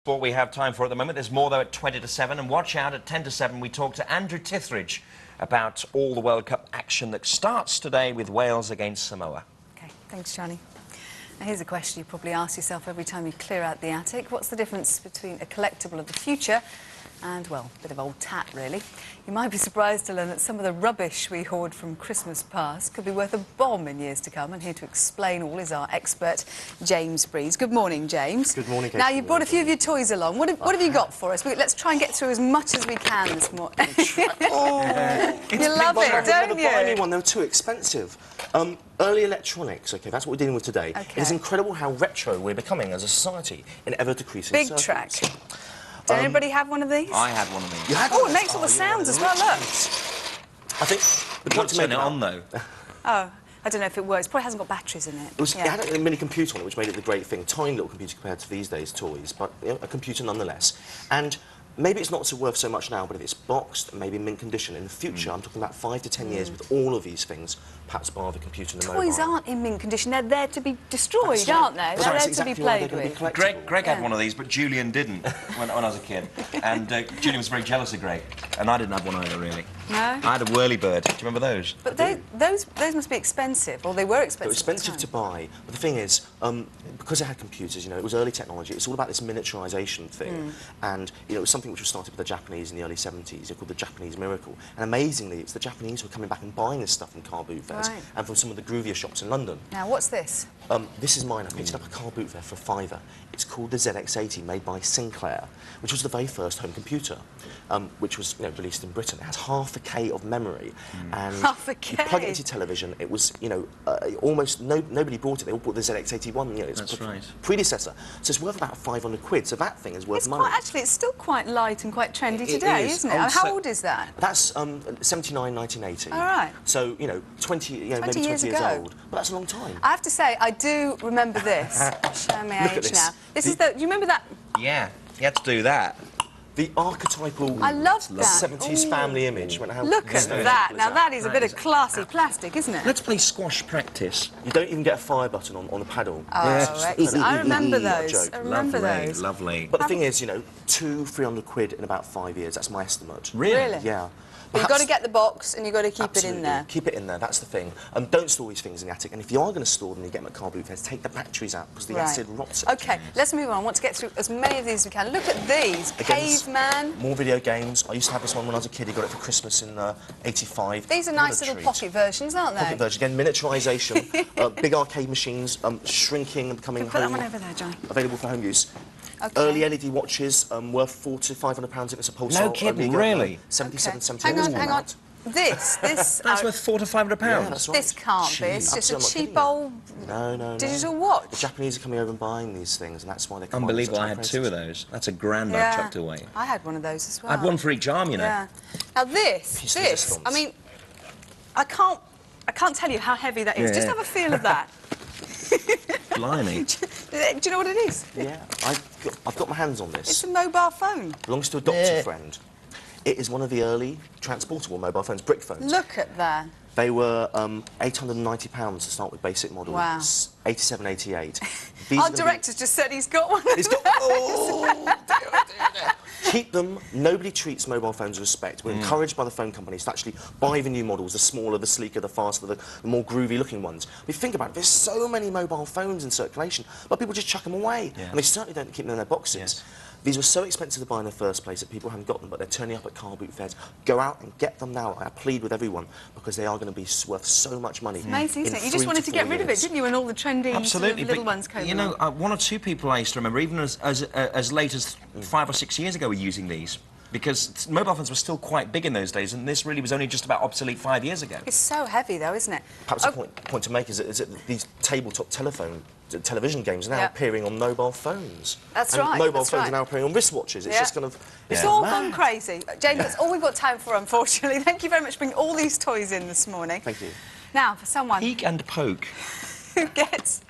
What we have time for at the moment. There's more, though, at 20 to 7. And watch out, at 10 to 7, we talk to Andrew Tithridge about all the World Cup action that starts today with Wales against Samoa. OK, thanks, Johnny. Now, here's a question you probably ask yourself every time you clear out the attic. What's the difference between a collectible of the future and, well, a bit of old tat, really? You might be surprised to learn that some of the rubbish we hoard from Christmas past could be worth a bomb in years to come. And here to explain all is our expert, James Breese. Good morning, James. Good morning, Kate. Now, you've brought a few of your toys along. What have you got for us? Let's try and get through as much as we can this morning. Oh, you love it, don't you? I never buy anyone. They're too expensive. Early electronics, OK, that's what we're dealing with today. Okay. It is incredible how retro we're becoming as a society in ever-decreasing Big circles. track. Does anybody have one of these? I had one of these. You had Oh, one? it makes all the sounds as well, look. I think... You've got to turn it on, though. Oh, I don't know if it works. Probably hasn't got batteries in it. It had a mini computer on it, which made it the great thing. Tiny little computer compared to these days' toys, but you know, a computer nonetheless. And maybe it's not so worth so much now, but if it's boxed and maybe in mint condition, in the future, I'm talking about 5 to 10 years with all of these things, perhaps bar the computer and the mobile. Toys aren't in mint condition. They're there to be destroyed, That's right. aren't they? That's They're right. there That's to be exactly why played they're with. gonna be collectible. Greg had one of these, but Julian didn't when I was a kid. And Julian was very jealous of Greg. And I didn't have one either, really. No? I had a whirlybird. Do you remember those? But those must be expensive, or they were expensive. They were expensive to buy, but the thing is, because it had computers, you know, it was early technology, it's all about this miniaturisation thing, and, you know, it was something which was started with the Japanese in the early 70s, called the Japanese miracle, and amazingly, it's the Japanese who are coming back and buying this stuff from car boot fairs, and from some of the groovier shops in London. Now, what's this? This is mine. I picked it up at a car boot fair for a £5. It's called the ZX80, made by Sinclair, which was the very first home computer, which was, you know, released in Britain. It has half a K of memory, and half a K. you plug it into television. It was, you know, almost nobody bought it. They all bought the ZX81. You know, its predecessor. So it's worth about 500 quid. So that thing is worth money. Actually, it's still quite light and quite trendy today, isn't it? How old is that? That's 79, 1980. All right. So, you know, 20 maybe 20 years old. But that's a long time. I have to say, I do remember this. Show me age now. This is the. Do you remember that? Yeah, you had to do that. The archetypal I love that. 70s family image. Look at that. Now, that is a bit of classy plastic, isn't it? Let's play squash practice. You don't even get a fire button on the paddle. Oh, excellent. I remember those. I remember those. Lovely. But the thing is, you know, 200-300 quid in about 5 years. That's my estimate. Really? Yeah. But you've got to get the box and you've got to keep it in there. Keep it in there, that's the thing. Don't store these things in the attic. And if you are going to store them, you get them at car boot fairs, take the batteries out because the acid rots it. OK, let's move on. I want to get through as many of these as we can. Look at these. Caveman. More video games. I used to have this one when I was a kid. He got it for Christmas in '85. These are nice little pocket versions, aren't they? Pocket version. Again, miniaturisation. Big arcade machines, shrinking and becoming Put that one over there, Johnny. Available for home use. Okay. Early LED watches worth £400 to £500 if it's a Pulsar. No kidding, really? 77, 78. Hang on. This. That's worth £400 to £500. Yeah, that's right. This can't be. It's just a cheap old digital watch. The Japanese are coming over and buying these things, and that's why they come. Unbelievable, I had 2 of those. That's a grand I chucked away. I had one of those as well. I had one for each arm, you know. Yeah. Now this, I mean, I can't tell you how heavy that is. Yeah. Just have a feel of that. Blimey. Do you know what it is? Yeah, I've got my hands on this. It's a mobile phone. Belongs to a doctor friend. It is one of the early transportable mobile phones, brick phones. Look at that. They were £890 to start with, basic model. Wow. 87, 88. Our director's just said he's got one. He's got... Oh, dear. Keep them. Nobody treats mobile phones with respect. We're encouraged by the phone companies to actually buy the new models, the smaller, the sleeker, the faster, the more groovy-looking ones. We think about it, there's so many mobile phones in circulation, but people just chuck them away. And they certainly don't keep them in their boxes. Yes. These were so expensive to buy in the first place that people haven't got them, but they're turning up at car boot fairs. Go out and get them now. I plead with everyone, because they are going to be worth so much money. Amazing, isn't it? You just wanted to get rid of it, didn't you, when all the trendy little ones came you know, 1 or 2 people I used to remember, even as late as 5 or 6 years ago, were using these. Because mobile phones were still quite big in those days, and this really was only just about obsolete 5 years ago. It's so heavy, though, isn't it? Perhaps a point to make is that these tabletop television games are now appearing on mobile phones. That's and right. Mobile phones are now appearing on wristwatches. It's just kind of... It's all gone crazy. James, that's all we've got time for, unfortunately. Thank you very much for bringing all these toys in this morning. Thank you. Now, for someone... Peek and poke. who gets